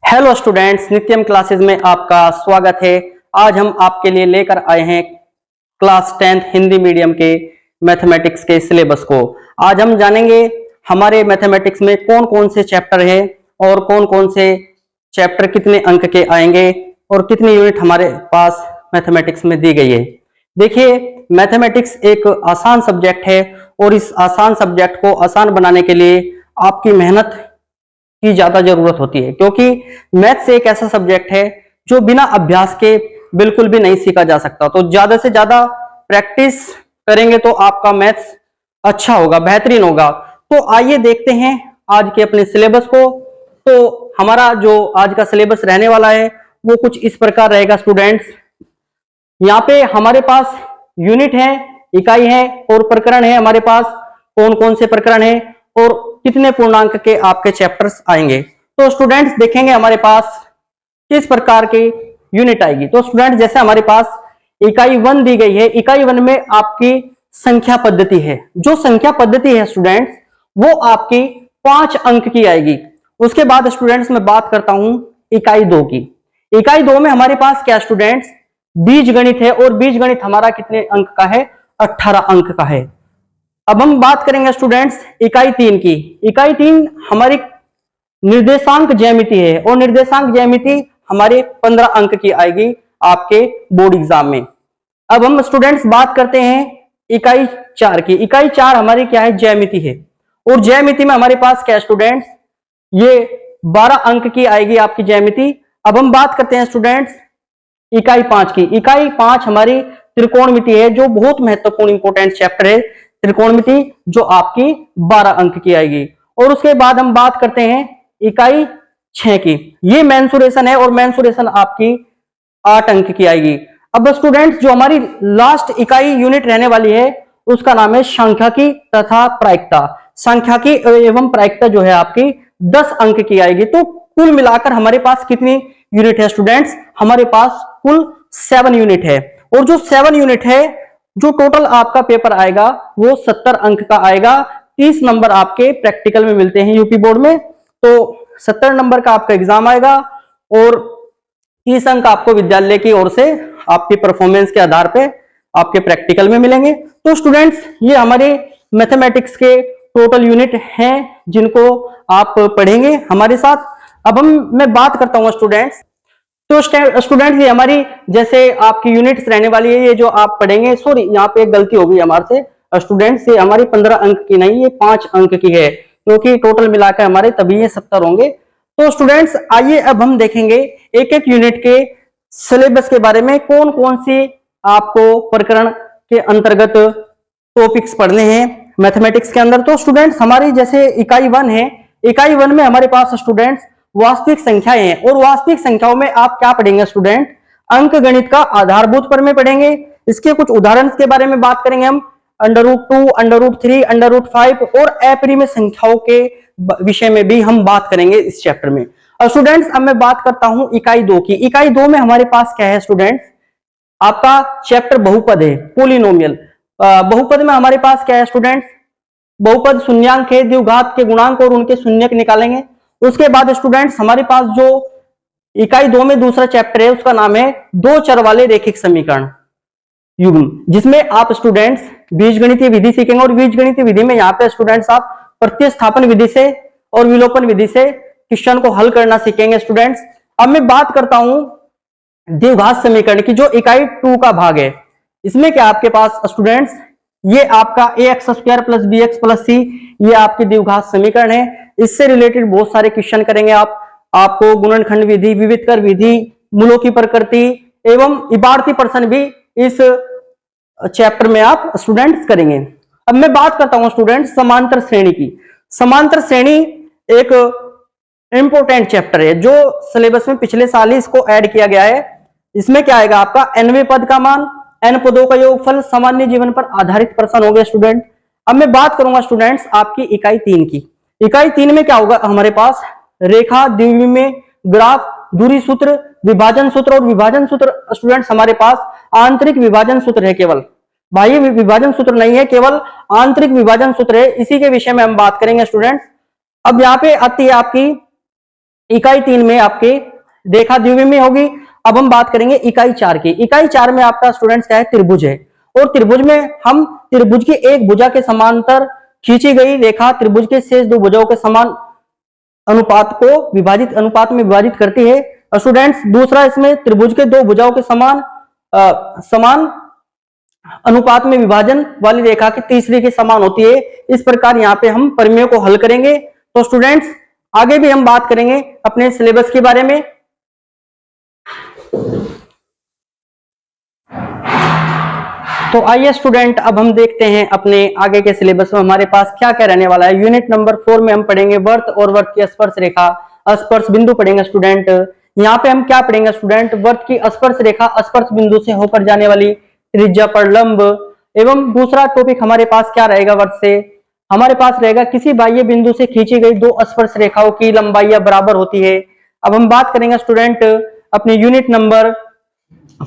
Hello students, नित्यम classes में आपका स्वागत है। आज हम आपके लिए लेकर आए हैं क्लास 10th हिंदी मीडियम के मैथमेटिक्स के सिलेबस को। आज हम जानेंगे हमारे मैथमेटिक्स में कौन कौन से चैप्टर हैं और कौन कौन से चैप्टर कितने अंक के आएंगे और कितनी यूनिट हमारे पास मैथमेटिक्स में दी गई है। देखिए, मैथमेटिक्स एक आसान सब्जेक्ट है और इस आसान सब्जेक्ट को आसान बनाने के लिए आपकी मेहनत की ज्यादा जरूरत होती है, क्योंकि मैथ्स एक ऐसा सब्जेक्ट है जो बिना अभ्यास के बिल्कुल भी नहीं सीखा जा सकता। तो ज्यादा से ज्यादा प्रैक्टिस करेंगे तो आपका मैथ्स अच्छा होगा, बेहतरीन होगा। तो आइए देखते हैं आज के अपने सिलेबस को। तो हमारा जो आज का सिलेबस रहने वाला है वो कुछ इस प्रकार रहेगा स्टूडेंट्स। यहाँ पे हमारे पास यूनिट है, इकाई है और प्रकरण है। हमारे पास कौन कौन से प्रकरण है और कितने पूर्णांक के आपके चैप्टर्स आएंगे। तो स्टूडेंट्स देखेंगे हमारे पास किस प्रकार की यूनिट आएगी। तो स्टूडेंट जैसे हमारे पास इकाई 1 दी गई है, इकाई 1 में आपकी संख्या पद्धति है। जो संख्या पद्धति है स्टूडेंट्स वो आपकी 5 अंक की आएगी। उसके बाद स्टूडेंट्स मैं बात करता हूं इकाई 2 की। इकाई 2 में हमारे पास क्या स्टूडेंट्स बीज गणित है और बीज गणित हमारा कितने अंक का है, 18 अंक का है। अब हम बात करेंगे स्टूडेंट्स इकाई 3 की। इकाई 3 हमारी निर्देशांक ज्यामिति है और निर्देशांक ज्यामिति हमारे 15 अंक की आएगी आपके बोर्ड एग्जाम में। अब हम स्टूडेंट्स बात करते हैं इकाई 4 की। इकाई 4 हमारी क्या है, ज्यामिति है और ज्यामिति में हमारे पास क्या स्टूडेंट्स ये 12 अंक की आएगी आपकी ज्यामिति। अब हम बात करते हैं स्टूडेंट्स इकाई 5 की। इकाई 5 हमारी त्रिकोणमिति है, जो बहुत महत्वपूर्ण इंपोर्टेंट चैप्टर है त्रिकोणमिति, जो आपकी 12 अंक की आएगी। और उसके बाद हम बात करते हैं इकाई 6 की। ये मेंसुरेशन है और मेंसुरेशन आपकी 8 अंक की आएगी। अब स्टूडेंट्स जो हमारी लास्ट इकाई यूनिट रहने वाली है उसका नाम है सांख्यिकी तथा प्रायिकता। सांख्यिकी एवं प्रायिकता जो है आपकी 10 अंक की आएगी। तो कुल मिलाकर हमारे पास कितनी यूनिट है स्टूडेंट्स, हमारे पास कुल 7 यूनिट है। और जो 7 यूनिट है, जो टोटल आपका पेपर आएगा वो 70 अंक का आएगा। 30 नंबर आपके प्रैक्टिकल में मिलते हैं यूपी बोर्ड में, तो 70 नंबर का आपका एग्जाम आएगा और 30 अंक आपको विद्यालय की ओर से आपकी परफॉर्मेंस के आधार पे आपके प्रैक्टिकल में मिलेंगे। तो स्टूडेंट्स ये हमारे मैथमेटिक्स के टोटल यूनिट हैं जिनको आप पढ़ेंगे हमारे साथ। अब मैं बात करता हूं स्टूडेंट्स। तो स्टूडेंट्स ये हमारी जैसे आपकी यूनिट्स रहने वाली है, ये जो आप पढ़ेंगे, सॉरी यहाँ पे एक गलती हो गई हमारे से स्टूडेंट्स, ये हमारी 15 अंक की नहीं, ये 5 अंक की है, क्योंकि टोटल मिलाकर हमारे तभी ये 70 होंगे। तो स्टूडेंट्स आइए अब हम देखेंगे एक एक यूनिट के सिलेबस के बारे में, कौन कौन सी आपको प्रकरण के अंतर्गत टॉपिक्स पढ़ने हैं मैथमेटिक्स के अंदर। तो स्टूडेंट्स हमारी जैसे इकाई 1 है, इकाई 1 में हमारे पास स्टूडेंट्स वास्तविक संख्याएं हैं और वास्तविक संख्याओं में आप क्या पढ़ेंगे स्टूडेंट, अंक गणित का आधारभूत प्रमेय पढ़ेंगे। इसके कुछ उदाहरण के बारे में बात करेंगे हम, √2, √3, √5 और अपरिमेय संख्याओं के विषय में भी हम बात करेंगे इस चैप्टर में। और स्टूडेंट्स अब मैं बात करता हूं इकाई 2 की। इकाई 2 में हमारे पास क्या है स्टूडेंट्स, आपका चैप्टर बहुपद है, पोलिनोमियल। बहुपद में हमारे पास क्या है स्टूडेंट्स, बहुपद शून्यांक है, द्विघात के गुणांक और उनके शून्यक निकालेंगे। उसके बाद स्टूडेंट्स हमारे पास जो इकाई 2 में दूसरा चैप्टर है उसका नाम है दो चर वाले रैखिक समीकरण युग्म, जिसमें आप स्टूडेंट्स बीजगणितीय विधि सीखेंगे। और बीजगणितीय विधि में यहाँ पे स्टूडेंट्स आप प्रतिस्थापन विधि से और विलोपन विधि से क्वेश्चन को हल करना सीखेंगे स्टूडेंट्स। अब मैं बात करता हूं द्विघात समीकरण की, जो इकाई 2 का भाग है। इसमें क्या आपके पास स्टूडेंट्स ये आपका ax² + bx + c ये आपकी द्विघात समीकरण है। इससे रिलेटेड बहुत सारे क्वेश्चन करेंगे आपको गुणनखंड विधि, विविधकर विधि, मूलों की प्रकृति एवं इबारती प्रश्न भी इस चैप्टर में आप स्टूडेंट्स करेंगे। अब मैं बात करता हूं स्टूडेंट्स समांतर श्रेणी की। समांतर श्रेणी एक इंपोर्टेंट चैप्टर है जो सिलेबस में पिछले साल ही इसको ऐड किया गया है। इसमें क्या आएगा आपका nवें पद का मान, n पदों का योगफल, सामान्य जीवन पर आधारित प्रश्न हो गया स्टूडेंट। अब मैं बात करूंगा स्टूडेंट्स आपकी इकाई 3 की। इकाई 3 में क्या होगा हमारे पास, रेखा, द्विविमीय, ग्राफ, दूरी सूत्र, विभाजन सूत्र। और विभाजन सूत्र स्टूडेंट्स हमारे पास आंतरिक विभाजन सूत्र है, केवल बाह्य विभाजन सूत्र नहीं है, केवल आंतरिक विभाजन सूत्र है। इसी के विषय में हम बात करेंगे स्टूडेंट्स। अब यहाँ पे आती है आपकी इकाई 3 में आपके रेखा द्विविमीय होगी। अब हम बात करेंगे इकाई 4 की। इकाई 4 में आपका स्टूडेंट्स क्या है, त्रिभुज है। और त्रिभुज में हम त्रिभुज की एक भुजा के समांतर खींची गई रेखा त्रिभुज के शेष दो भुजाओं के समान अनुपात में विभाजित करती है। स्टूडेंट्स दूसरा, इसमें त्रिभुज के दो भुजाओं के समान अनुपात में विभाजन वाली रेखा की तीसरी के समान होती है। इस प्रकार यहाँ पे हम परिमेयों को हल करेंगे। तो स्टूडेंट्स आगे भी हम बात करेंगे अपने सिलेबस के बारे में। तो आइए स्टूडेंट, अब हम देखते हैं अपने आगे के सिलेबस में हमारे पास क्या क्या रहने वाला है। यूनिट नंबर 4 में हम पढ़ेंगे वर्त और वर्त की स्पर्श रेखा, स्पर्श बिंदु पढ़ेंगे स्टूडेंट। यहाँ पे हम क्या पढ़ेंगे स्टूडेंट, वर्त की स्पर्श रेखा स्पर्श बिंदु से होकर जाने वाली त्रिज्या पर लंब। एवं दूसरा टॉपिक हमारे पास क्या रहेगा, वर्त से हमारे पास रहेगा किसी बाह्य बिंदु से खींची गई दो स्पर्श रेखाओं की लंबाई बराबर होती है। अब हम बात करेंगे स्टूडेंट अपने यूनिट नंबर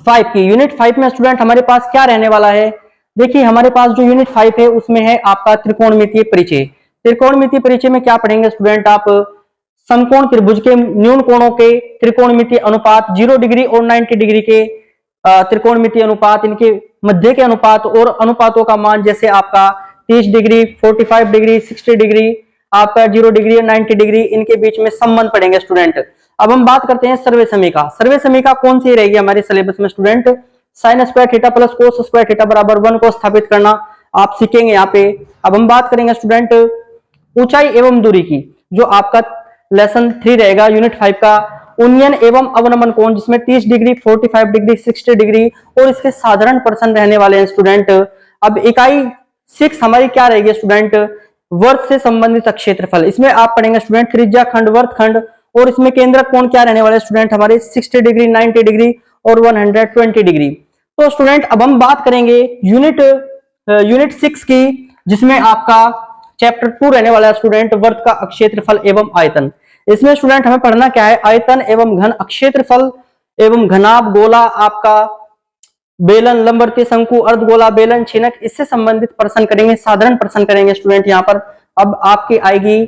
5 की। यूनिट 5 में स्टूडेंट हमारे पास क्या रहने वाला है, देखिए हमारे पास जो यूनिट 5 है उसमें है आपका त्रिकोणमितीय परिचय। त्रिकोणमितीय परिचय में क्या पढ़ेंगे स्टूडेंट, आप समकोण त्रिभुज के न्यून कोणों के त्रिकोणमितीय अनुपात, 0 डिग्री और 90 डिग्री के त्रिकोणमितीय अनुपात, इनके मध्य के अनुपात और अनुपातों का मान, जैसे आपका 30 डिग्री, 45 डिग्री, 60 डिग्री, आपका 0 डिग्री और 90 डिग्री, इनके बीच में संबंध पढ़ेंगे स्टूडेंट। अब हम बात करते हैं सर्वे समीका। सर्वे समीका कौन सी रहेगी हमारे सिलेबस में student, sine square theta plus cos square theta बराबर 1 को स्थापित करना आप सीखेंगे यहाँ पे। अब हम बात करेंगे स्टूडेंट ऊंचाई एवं दूरी की, जो आपका लेसन 3 रहेगा यूनिट 5 का, उन्नयन एवं अवनमन कोण, जिसमें 30 डिग्री, 45 डिग्री, 60 डिग्री और इसके साधारण पर्सन रहने वाले हैं स्टूडेंट। अब इकाई 6 हमारी क्या रहेगी स्टूडेंट, वर्त से संबंधित क्षेत्रफल। इसमें आप पढ़ेंगे स्टूडेंट त्रिज्या खंड, वर्त खंड, और इसमें केंद्रक कोण क्या रहने वाले स्टूडेंट हमारे 60 डिग्री, 90 डिग्री और 120 डिग्री। तो स्टूडेंट अब हम बात करेंगे यूनिट 6 की, जिसमें आपका चैप्टर 2 रहने वाला है स्टूडेंट, वर्त का क्षेत्रफल एवं आयतन। इसमें स्टूडेंट हमें पढ़ना क्या है, आयतन एवं घन, क्षेत्रफल एवं घनाभ, गोला आपका, बेलन, लंबवर्तीय शंकु, अर्धगोला, बेलन, छिनक, इससे संबंधित प्रश्न करेंगे, साधारण प्रश्न करेंगे स्टूडेंट यहाँ पर। अब आपकी आएगी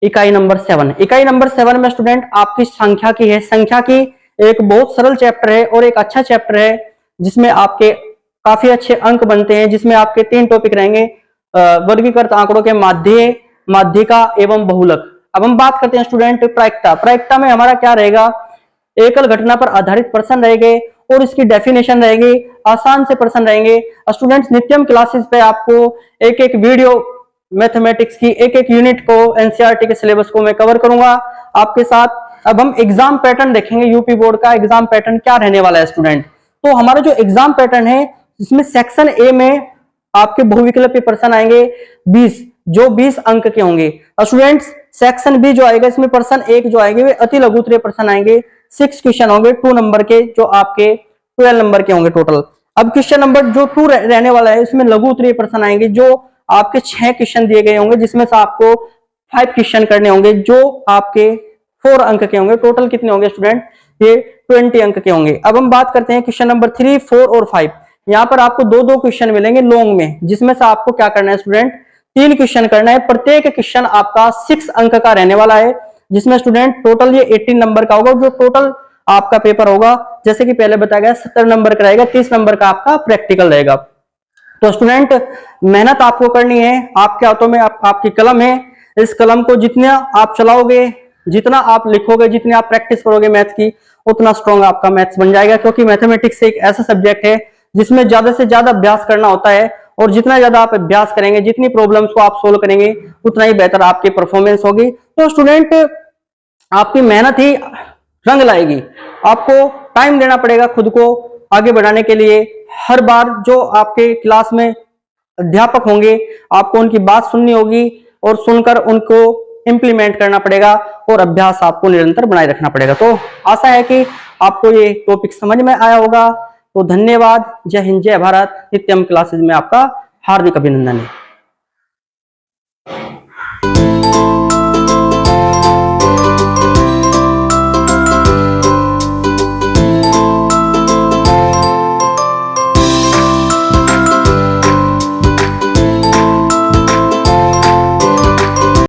इकाई नंबर 7। इकाई नंबर 7 में स्टूडेंट आपकी संख्या की है। संख्या की एक बहुत सरल चैप्टर है और एक अच्छा चैप्टर है, जिसमें आपके काफी अच्छे अंक बनते हैं, जिसमें आपके 3 टॉपिक रहेंगे, वर्गीकृत आंकड़ों के माध्य, माध्यिका एवं बहुलक। अब हम बात करते हैं स्टूडेंट प्रायिकता। प्रायिकता में हमारा क्या रहेगा, एकल घटना पर आधारित प्रश्न रहेंगे और इसकी डेफिनेशन रहेगी, आसान से प्रश्न रहेंगे। स्टूडेंट्स नित्यम क्लासेस पे आपको एक एक वीडियो मैथमेटिक्स की एक एक यूनिट को, एनसीईआरटी के सिलेबस को मैं कवर करूंगा आपके साथ। अब हम एग्जाम पैटर्न देखेंगे, यूपी बोर्ड का एग्जाम पैटर्न क्या रहने वाला है स्टूडेंट। तो हमारा जो एग्जाम पैटर्न है, इसमें सेक्शन ए में आपके बहुविकल्पीय प्रश्न आएंगे 20, जो 20 अंक के होंगे। स्टूडेंट्स सेक्शन बी जो आएगा, इसमें प्रश्न 1 जो आएंगे वे अति लघुत्तरीय प्रश्न आएंगे, 6 क्वेश्चन होंगे 2 नंबर के, जो आपके 12 नंबर के होंगे टोटल। अब क्वेश्चन नंबर जो 2 रहने वाला है, इसमें लघु उत्तरीय प्रश्न आएंगे, जो आपके 6 क्वेश्चन दिए गए होंगे, जिसमें से आपको 5 क्वेश्चन करने होंगे, जो आपके 4 अंक के होंगे। टोटल कितने होंगे स्टूडेंट, ये 20 अंक के होंगे। अब हम बात करते हैं क्वेश्चन नंबर 3, 4 और 5। यहाँ पर आपको 2-2 क्वेश्चन मिलेंगे लॉन्ग में, जिसमें से आपको क्या करना है स्टूडेंट, 3 क्वेश्चन करना है। प्रत्येक क्वेश्चन आपका 6 अंक का रहने वाला है, जिसमें स्टूडेंट टोटल ये 18 नंबर का होगा। जो टोटल आपका पेपर होगा, जैसे कि पहले बताया गया, 70 नंबर का रहेगा, 30 नंबर का आपका प्रैक्टिकल रहेगा। तो स्टूडेंट मेहनत आपको करनी है, आपके हाथों में आपकी कलम है। इस कलम को जितना आप चलाओगे, जितना आप लिखोगे, जितनी आप प्रैक्टिस करोगे मैथ्स की, उतना स्ट्रॉन्ग आपका मैथ्स बन जाएगा। क्योंकि मैथमेटिक्स एक ऐसा सब्जेक्ट है जिसमें ज्यादा से ज्यादा अभ्यास करना होता है, और जितना ज्यादा आप अभ्यास करेंगे, जितनी प्रॉब्लम्स को आप सोल्व करेंगे, उतना ही बेहतर आपकी परफॉर्मेंस होगी। तो स्टूडेंट आपकी मेहनत ही रंग लाएगी। आपको टाइम देना पड़ेगा खुद को आगे बढ़ाने के लिए। हर बार जो आपके क्लास में अध्यापक होंगे, आपको उनकी बात सुननी होगी और सुनकर उनको इंप्लीमेंट करना पड़ेगा, और अभ्यास आपको निरंतर बनाए रखना पड़ेगा। तो आशा है कि आपको ये टॉपिक समझ में आया होगा। तो धन्यवाद। जय हिंद, जय भारत। नित्यम क्लासेस में आपका हार्दिक अभिनंदन है।